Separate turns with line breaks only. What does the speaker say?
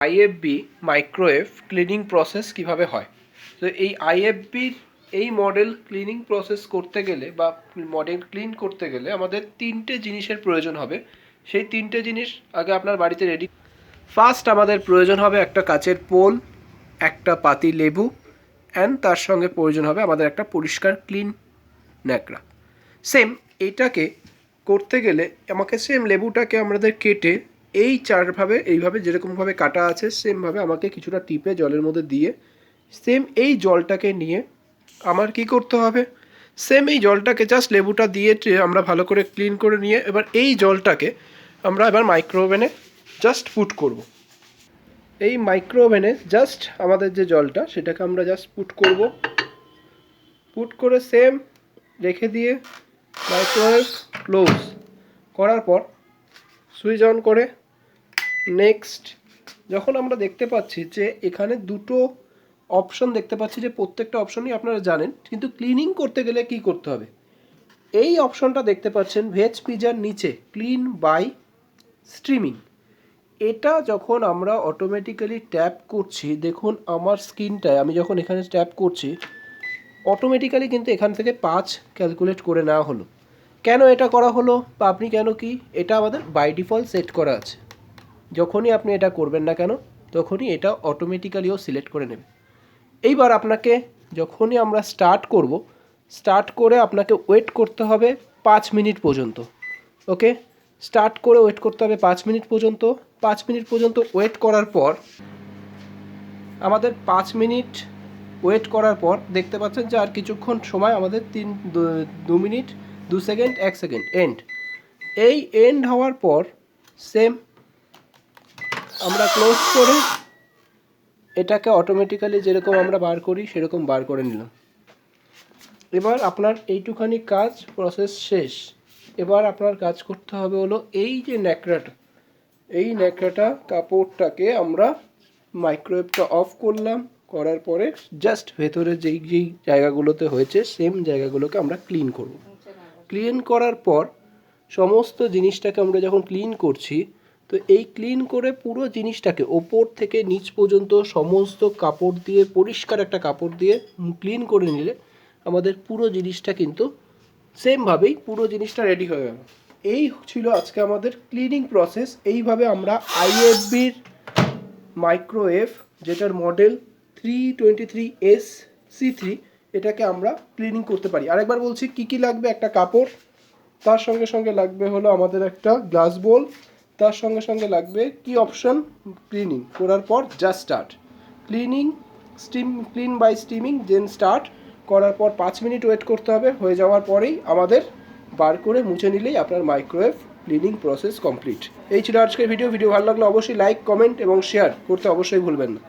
IFB microwave cleaning process কিভাবে হয়। তো এই আইএফবির এই মডেল ক্লিনিং প্রসেস করতে গেলে বা মডেল ক্লিন করতে গেলে আমাদের তিনটে জিনিসের প্রয়োজন হবে। সেই তিনটে জিনিস আগে আপনার বাড়িতে রেডি। ফার্স্ট আমাদের প্রয়োজন হবে একটা কাচের পোল, একটা পাতি লেবু, অ্যান্ড তার সঙ্গে প্রয়োজন হবে আমাদের একটা পরিষ্কার ক্লিন ন্যাকড়া। সেম এইটাকে করতে গেলে আমাকে সেম লেবুটাকে আমাদের কেটে এই চারভাবে এইভাবে যেরকমভাবে কাটা আছে সেমভাবে আমাকে কিছুটা টিপে জলের মধ্যে দিয়ে সেম এই জলটাকে নিয়ে আমার কি করতে হবে, সেম এই জলটাকে জাস্ট লেবুটা দিয়ে আমরা ভালো করে ক্লিন করে নিয়ে এবার এই জলটাকে আমরা এবার মাইক্রো ওভেনে জাস্ট পুট করব। এই মাইক্রো ওভেনে জাস্ট আমাদের যে জলটা সেটাকে আমরা জাস্ট পুট করে সেম রেখে দিয়ে মাইক্রোওয়েভ ক্লোজ করার পর সুইচ অন করে নেক্সট যখন আমরা দেখতে পাচ্ছি যে এখানে দুটো অপশন দেখতে পাচ্ছি, যে প্রত্যেকটা অপশনই আপনারা জানেন, কিন্তু ক্লিনিং করতে গেলে কি করতে হবে, এই অপশনটা দেখতে পাচ্ছেন ভেজ পিজার নিচে ক্লিন বাই স্ট্রিমিং। এটা যখন আমরা অটোমেটিক্যালি ট্যাপ করছি, দেখুন আমার স্ক্রিনটায় আমি যখন এখানে ট্যাপ করছি অটোমেটিক্যালি কিন্তু এখান থেকে 5 ক্যালকুলেট করে নেওয়া হলো। কেন এটা করা হলো বা আপনি কেন কি, এটা আমাদের বাই ডিফল্ট সেট করা আছে। যখনই আপনি এটা করবেন না কেন তখনই এটা অটোমেটিক্যালিও সিলেক্ট করে নেবে। এইবার আপনাকে যখনই আমরা স্টার্ট করে আপনাকে ওয়েট করতে হবে 5 মিনিট পর্যন্ত। ওকে, স্টার্ট করে ওয়েট করতে হবে 5 মিনিট পর্যন্ত। 5 মিনিট পর্যন্ত ওয়েট করার পর আমাদের 5 মিনিট ওয়েট করার পর দেখতে পাচ্ছেন যে আর কিছুক্ষণ সময় আমাদের 2 মিনিট 2 সেকেন্ড 1 সেকেন্ড এন্ড। এই এন্ড হওয়ার পর সেম আমরা ক্লোজ করে এটাকে অটোমেটিক্যালি যেরকম আমরা বার করি সেরকম বার করে নিলাম। এবার আপনার এইটুখানি কাজ প্রসেস শেষ। এবার আপনার কাজ করতে হবে হলো এই যে ন্যাকড়াটা, এই ন্যাকড়াটা কাপড়টাকে আমরা মাইক্রোওয়েভটা অফ করলাম, করার পরে জাস্ট ভেতরে যেই জায়গাগুলোতে হয়েছে সেম জায়গাগুলোকে আমরা ক্লিন করব। ক্লিন করার পর সমস্ত জিনিসটাকে আমরা যখন ক্লিন করছি, তো এই ক্লিন করে পুরো জিনিসটাকে ওপর থেকে নিচ পর্যন্ত সমস্ত কাপড় দিয়ে পরিষ্কার একটা কাপড় দিয়ে ক্লিন করে নিলে আমাদের পুরো জিনিসটা কিন্তু সেমভাবেই পুরো জিনিসটা রেডি হয়ে গেল। এই ছিল আজকে আমাদের ক্লিনিং প্রসেস। এইভাবে আমরা আইএফবির মাইক্রোওয়েভ যেটার মডেল 323SC3 এটাকে আমরা ক্লিনিং করতে পারি। আরেকবার বলছি কি কি লাগবে, একটা কাপড়, তার সঙ্গে সঙ্গে লাগবে হলো আমাদের একটা গ্লাস বোল, তার সঙ্গে সঙ্গে লাগবে কি অপশন, ক্লিনিং করার পর just start clean by steaming then start করার পর 5 মিনিট ওয়েট করতে হবে। হয়ে যাওয়ার পরেই আমাদের বার করে মুছে নিলেই আপনার মাইক্রোওয়েভ ক্লিনিং প্রসেস কমপ্লিট। এই ছিল আজকের ভিডিও ভালো লাগলে অবশ্যই লাইক কমেন্ট এবং শেয়ার করতে অবশ্যই ভুলবেন না।